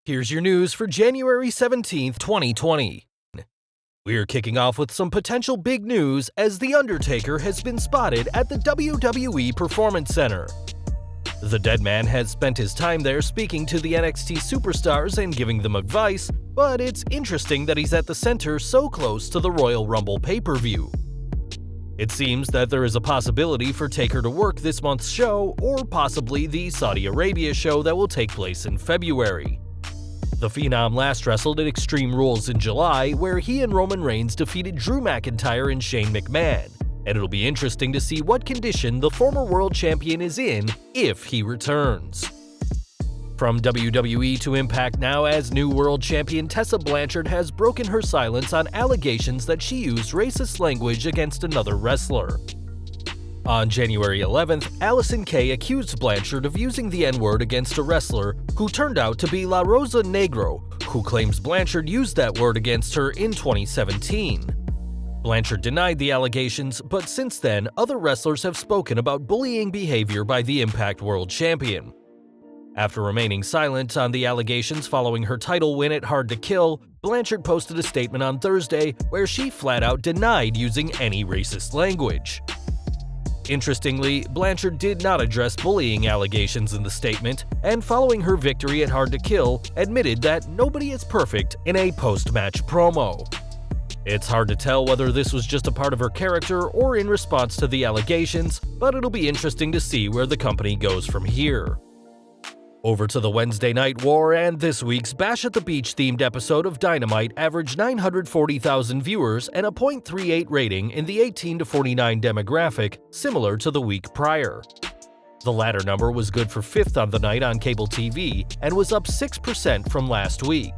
Here's your news for January 17th, 2020. We're kicking off with some potential big news as The Undertaker has been spotted at the WWE Performance Center. The Deadman has spent his time there speaking to the NXT Superstars and giving them advice, but it's interesting that he's at the center so close to the Royal Rumble pay-per-view. It seems that there is a possibility for Taker to work this month's show, or possibly the Saudi Arabia show that will take place in February. The Phenom last wrestled at Extreme Rules in July, where he and Roman Reigns defeated Drew McIntyre and Shane McMahon, and it'll be interesting to see what condition the former world champion is in if he returns. From WWE to Impact now, as new world champion Tessa Blanchard has broken her silence on allegations that she used racist language against another wrestler. On January 11th, Allison Kay accused Blanchard of using the N-word against a wrestler who turned out to be La Rosa Negro, who claims Blanchard used that word against her in 2017. Blanchard denied the allegations, but since then, other wrestlers have spoken about bullying behavior by the Impact World Champion. After remaining silent on the allegations following her title win at Hard to Kill, Blanchard posted a statement on Thursday where she flat-out denied using any racist language. Interestingly, Blanchard did not address bullying allegations in the statement, and following her victory at Hard to Kill, admitted that nobody is perfect in a post-match promo. It's hard to tell whether this was just a part of her character or in response to the allegations, but it'll be interesting to see where the company goes from here. Over to the Wednesday Night War, and this week's Bash at the Beach themed episode of Dynamite averaged 940,000 viewers and a .38 rating in the 18 to 49 demographic, similar to the week prior. The latter number was good for 5th on the night on cable TV and was up 6% from last week.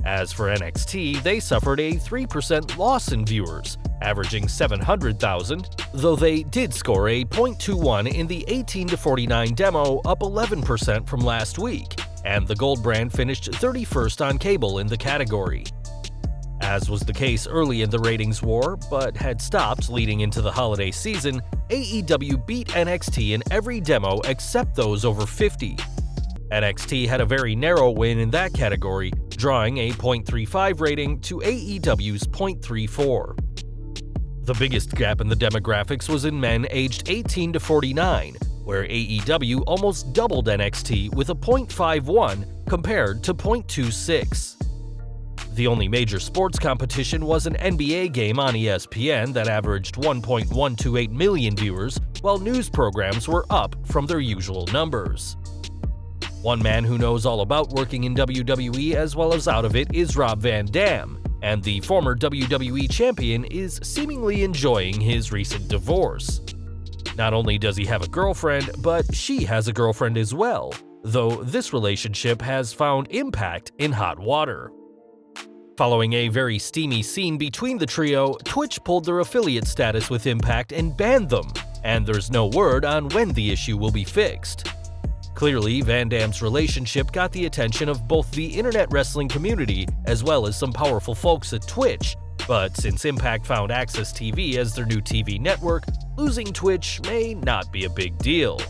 As for NXT, they suffered a 3% loss in viewers, averaging 700,000, though they did score a .21 in the 18 to 49 demo, up 11% from last week, and the Gold brand finished 31st on cable in the category. As was the case early in the ratings war, but had stopped leading into the holiday season, AEW beat NXT in every demo except those over 50. NXT had a very narrow win in that category, drawing a .35 rating to AEW's .34. The biggest gap in the demographics was in men aged 18 to 49, where AEW almost doubled NXT with a .51 compared to .26. The only major sports competition was an NBA game on ESPN that averaged 1.128 million viewers, while news programs were up from their usual numbers. One man who knows all about working in WWE as well as out of it is Rob Van Dam, and the former WWE champion is seemingly enjoying his recent divorce. Not only does he have a girlfriend, but she has a girlfriend as well, though this relationship has found Impact in hot water. Following a very steamy scene between the trio, Twitch pulled their affiliate status with Impact and banned them, and there's no word on when the issue will be fixed. Clearly, Van Dam's relationship got the attention of both the internet wrestling community as well as some powerful folks at Twitch, but since Impact found Access TV as their new TV network, losing Twitch may not be a big deal.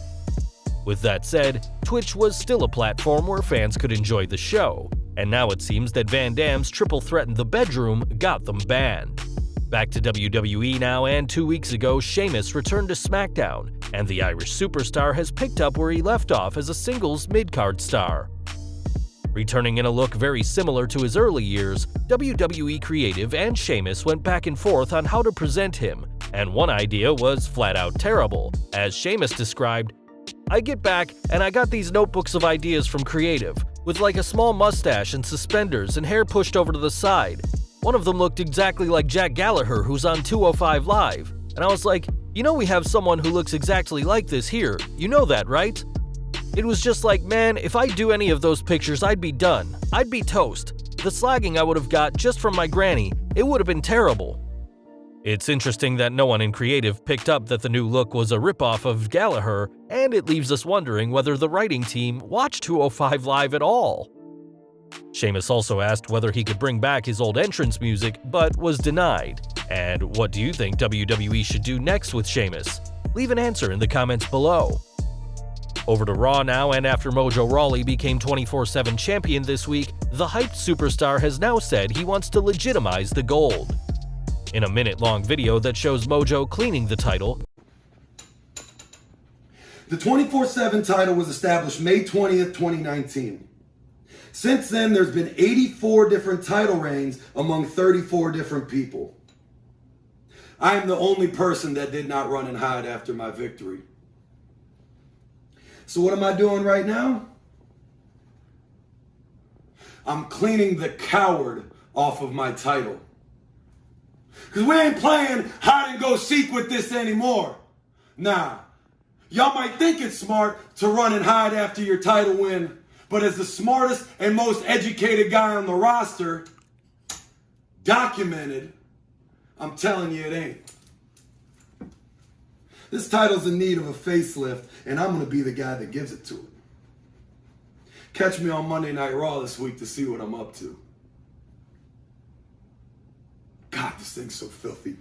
With that said, Twitch was still a platform where fans could enjoy the show, and now it seems that Van Dam's triple threat in the bedroom got them banned. Back to WWE now, and 2 weeks ago, Sheamus returned to SmackDown, and the Irish superstar has picked up where he left off as a singles mid-card star. Returning in a look very similar to his early years, WWE Creative and Sheamus went back and forth on how to present him, and one idea was flat-out terrible, as Sheamus described, "I get back and I got these notebooks of ideas from Creative, with like a small mustache and suspenders and hair pushed over to the side. One of them looked exactly like Jack Gallagher, who's on 205 Live, and I was like, you know we have someone who looks exactly like this here, you know that, right? It was just like, man, if I do any of those pictures, I'd be done. I'd be toast. The slagging I would have got just from my granny, it would have been terrible." It's interesting that no one in Creative picked up that the new look was a ripoff of Gallagher, and it leaves us wondering whether the writing team watched 205 Live at all. Sheamus also asked whether he could bring back his old entrance music, but was denied. And what do you think WWE should do next with Sheamus? Leave an answer in the comments below. Over to Raw now, and after Mojo Rawley became 24/7 champion this week, the hyped superstar has now said he wants to legitimize the gold. In a minute-long video that shows Mojo cleaning the title, the 24/7 title was established May 20th, 2019. Since then, there's been 84 different title reigns among 34 different people. I am the only person that did not run and hide after my victory. So what am I doing right now? I'm cleaning the coward off of my title. Because we ain't playing hide and go seek with this anymore. Nah. Y'all might think it's smart to run and hide after your title win, but as the smartest and most educated guy on the roster, documented, I'm telling you it ain't. This title's in need of a facelift, and I'm going to be the guy that gives it to it. Catch me on Monday Night Raw this week to see what I'm up to. God, this thing's so filthy.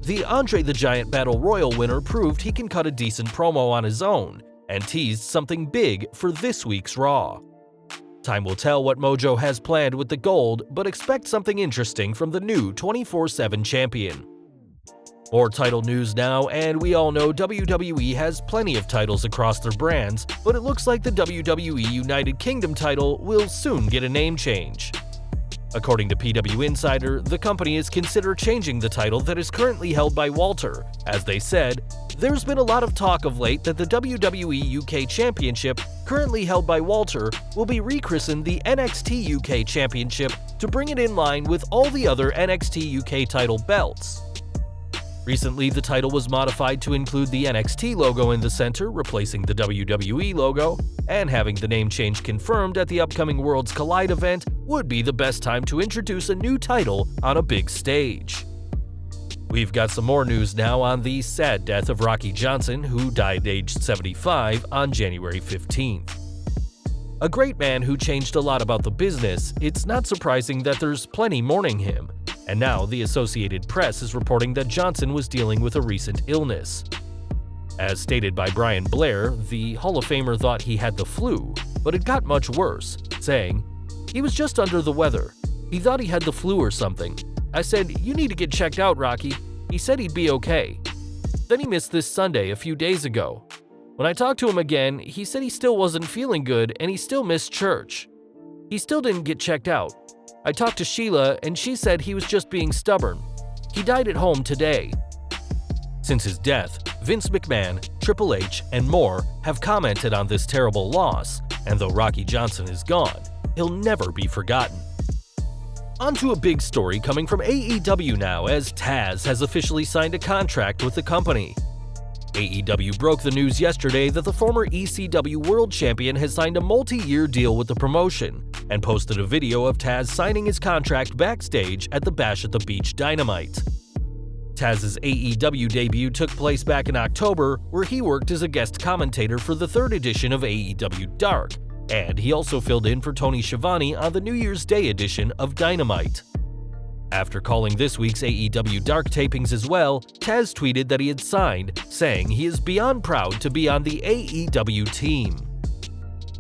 the Andre the Giant Battle Royal winner proved he can cut a decent promo on his own and teased something big for this week's Raw. Time will tell what Mojo has planned with the gold, but expect something interesting from the new 24/7 champion. More title news now, and we all know WWE has plenty of titles across their brands, but it looks like the WWE United Kingdom title will soon get a name change. According to PW Insider, the company is considering changing the title that is currently held by Walter. As they said, there's been a lot of talk of late that the WWE UK Championship, currently held by Walter, will be rechristened the NXT UK Championship to bring it in line with all the other NXT UK title belts. Recently, the title was modified to include the NXT logo in the center, replacing the WWE logo, and having the name change confirmed at the upcoming Worlds Collide event would be the best time to introduce a new title on a big stage. We've got some more news now on the sad death of Rocky Johnson, who died aged 75 on January 15th. A great man who changed a lot about the business, it's not surprising that there's plenty mourning him. And now the Associated Press is reporting that Johnson was dealing with a recent illness. As stated by Brian Blair, the Hall of Famer thought he had the flu, but it got much worse, saying, "He was just under the weather. He thought he had the flu or something. I said, 'You need to get checked out, Rocky.' He said he'd be okay. Then he missed this Sunday a few days ago. When I talked to him again, he said he still wasn't feeling good and he still missed church. He still didn't get checked out. I talked to Sheila and she said he was just being stubborn. He died at home today." Since his death, Vince McMahon, Triple H, and more have commented on this terrible loss, and though Rocky Johnson is gone, he'll never be forgotten. On to a big story coming from AEW now, as Taz has officially signed a contract with the company. AEW broke the news yesterday that the former ECW World Champion has signed a multi-year deal with the promotion, and posted a video of Taz signing his contract backstage at the Bash at the Beach Dynamite. Taz's AEW debut took place back in October, where he worked as a guest commentator for the third edition of AEW Dark, and he also filled in for Tony Schiavone on the New Year's Day edition of Dynamite. After calling this week's AEW Dark tapings as well, Taz tweeted that he had signed, saying he is beyond proud to be on the AEW team.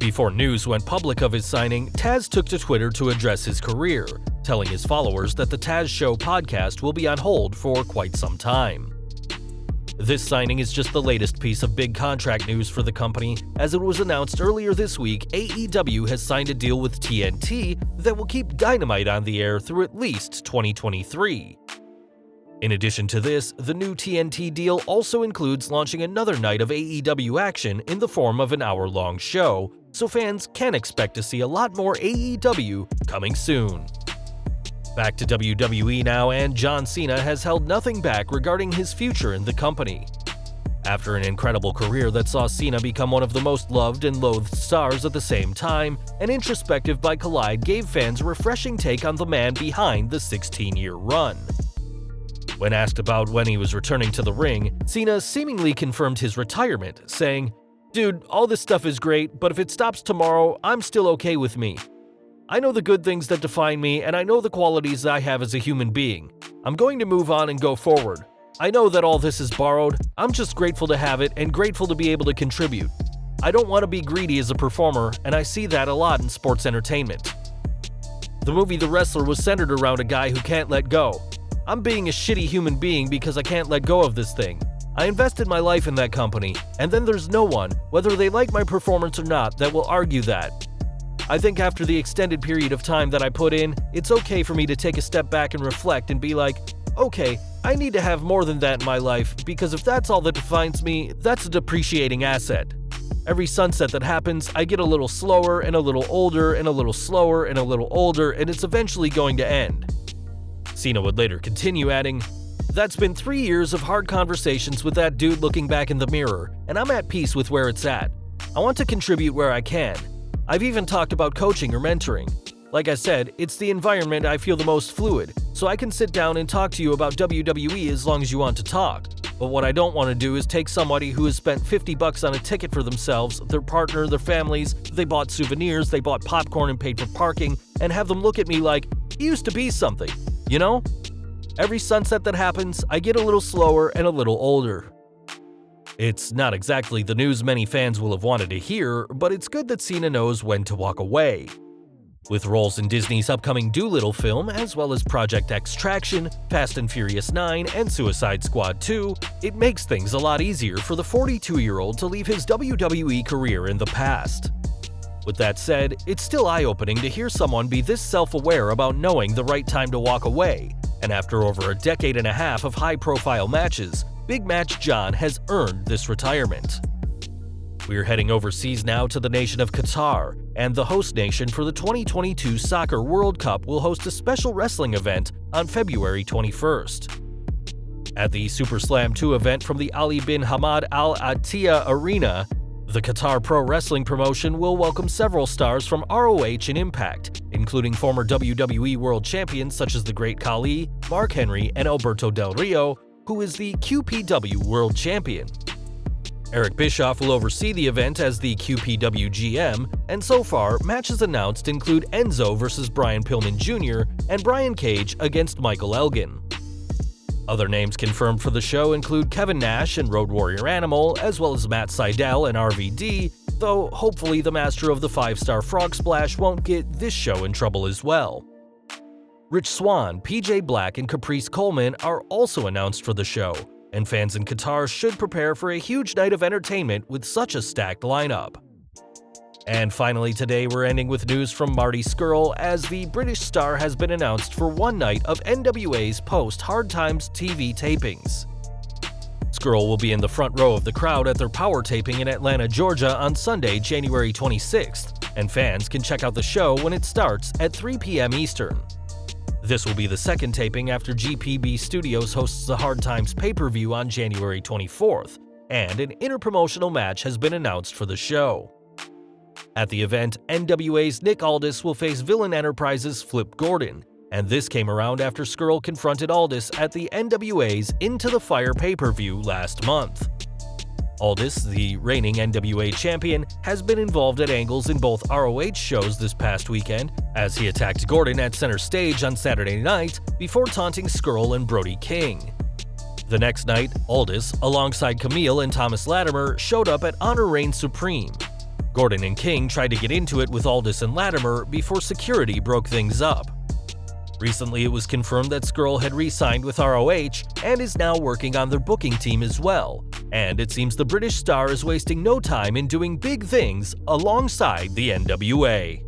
Before news went public of his signing, Taz took to Twitter to address his career, telling his followers that the Taz Show podcast will be on hold for quite some time. This signing is just the latest piece of big contract news for the company, as it was announced earlier this week AEW has signed a deal with TNT that will keep Dynamite on the air through at least 2023. In addition to this, the new TNT deal also includes launching another night of AEW action in the form of an hour-long show, so fans can expect to see a lot more AEW coming soon. Back to WWE now, and John Cena has held nothing back regarding his future in the company. After an incredible career that saw Cena become one of the most loved and loathed stars at the same time, an introspective by Collide gave fans a refreshing take on the man behind the 16-year run. When asked about when he was returning to the ring, Cena seemingly confirmed his retirement, saying, "Dude, all this stuff is great, but if it stops tomorrow, I'm still okay with me. I know the good things that define me, and I know the qualities I have as a human being. I'm going to move on and go forward. I know that all this is borrowed. I'm just grateful to have it and grateful to be able to contribute. I don't want to be greedy as a performer, and I see that a lot in sports entertainment. The movie The Wrestler was centered around a guy who can't let go. I'm being a shitty human being because I can't let go of this thing. I invested my life in that company, and then there's no one, whether they like my performance or not, that will argue that. I think after the extended period of time that I put in, it's okay for me to take a step back and reflect and be like, okay, I need to have more than that in my life, because if that's all that defines me, that's a depreciating asset. Every sunset that happens, I get a little slower and a little older and a little slower and a little older, and it's eventually going to end. Cena would later continue, adding, "That's been 3 years of hard conversations with that dude looking back in the mirror, and I'm at peace with where it's at. I want to contribute where I can. I've even talked about coaching or mentoring. Like I said, it's the environment I feel the most fluid, so I can sit down and talk to you about WWE as long as you want to talk. But what I don't want to do is take somebody who has spent $50 on a ticket for themselves, their partner, their families, they bought souvenirs, they bought popcorn and paid for parking, and have them look at me like, he used to be something, you know? Every sunset that happens, I get a little slower and a little older." It's not exactly the news many fans will have wanted to hear, but it's good that Cena knows when to walk away. With roles in Disney's upcoming Dolittle film, as well as Project Extraction, Fast and Furious 9, and Suicide Squad 2, it makes things a lot easier for the 42-year-old to leave his WWE career in the past. With that said, it's still eye-opening to hear someone be this self-aware about knowing the right time to walk away, and after over a decade and a half of high-profile matches, Big Match John has earned this retirement. We're heading overseas now to the nation of Qatar, and the host nation for the 2022 Soccer World Cup will host a special wrestling event on February 21st. At the Super Slam 2 event from the Ali bin Hamad Al Attiyah Arena, the Qatar Pro Wrestling promotion will welcome several stars from ROH and Impact, including former WWE World Champions such as the Great Khali, Mark Henry, and Alberto Del Rio, who is the QPW World Champion. Eric Bischoff will oversee the event as the QPW GM, and so far, matches announced include Enzo vs. Brian Pillman Jr. and Brian Cage against Michael Elgin. Other names confirmed for the show include Kevin Nash and Road Warrior Animal, as well as Matt Sydal and RVD, though hopefully the master of the 5-star Frog Splash won't get this show in trouble as well. Rich Swann, PJ Black, and Caprice Coleman are also announced for the show, and fans in Qatar should prepare for a huge night of entertainment with such a stacked lineup. And finally today we're ending with news from Marty Scurll, as the British star has been announced for one night of NWA's post-Hard Times TV tapings. Scurll will be in the front row of the crowd at their power taping in Atlanta, Georgia on Sunday, January 26th, and fans can check out the show when it starts at 3 p.m. Eastern. This will be the second taping after GPB Studios hosts the Hard Times pay-per-view on January 24th, and an interpromotional match has been announced for the show. At the event, NWA's Nick Aldis will face Villain Enterprises' Flip Gordon, and this came around after Scurll confronted Aldis at the NWA's Into the Fire pay-per-view last month. Aldis, the reigning NWA champion, has been involved at angles in both ROH shows this past weekend, as he attacked Gordon at center stage on Saturday night before taunting Scurll and Brody King. The next night, Aldis, alongside Camille and Thomas Latimer, showed up at Honor Reign Supreme. Gordon and King tried to get into it with Aldis and Latimer before security broke things up. Recently, it was confirmed that Scurll had re-signed with ROH and is now working on their booking team as well, and it seems the British star is wasting no time in doing big things alongside the NWA.